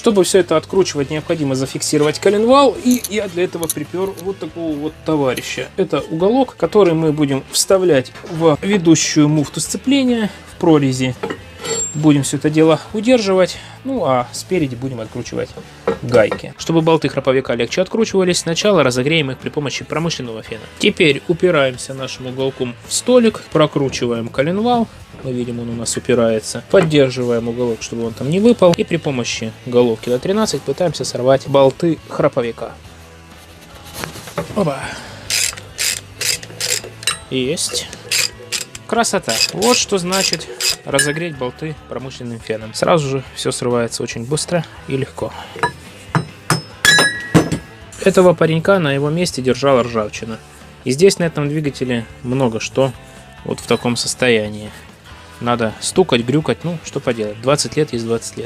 Чтобы все это откручивать, необходимо зафиксировать коленвал. И я для этого припер вот такого вот товарища. Это уголок, который мы будем вставлять в ведущую муфту сцепления в прорези. Будем все это дело удерживать. Ну а спереди будем откручивать гайки. Чтобы болты храповика легче откручивались, сначала разогреем их при помощи промышленного фена. Теперь упираемся нашим уголком в столик, прокручиваем коленвал. Мы видим, он у нас упирается. Поддерживаем уголок, чтобы он там не выпал. И при помощи головки на 13 пытаемся сорвать болты храповика. Опа. Есть. Красота. Вот что значит разогреть болты промышленным феном. Сразу же все срывается очень быстро и легко. Этого паренька на его месте держала ржавчина. И здесь на этом двигателе много что вот в таком состоянии. Надо стукать, грюкать, ну что поделать. 20 лет есть 20 лет.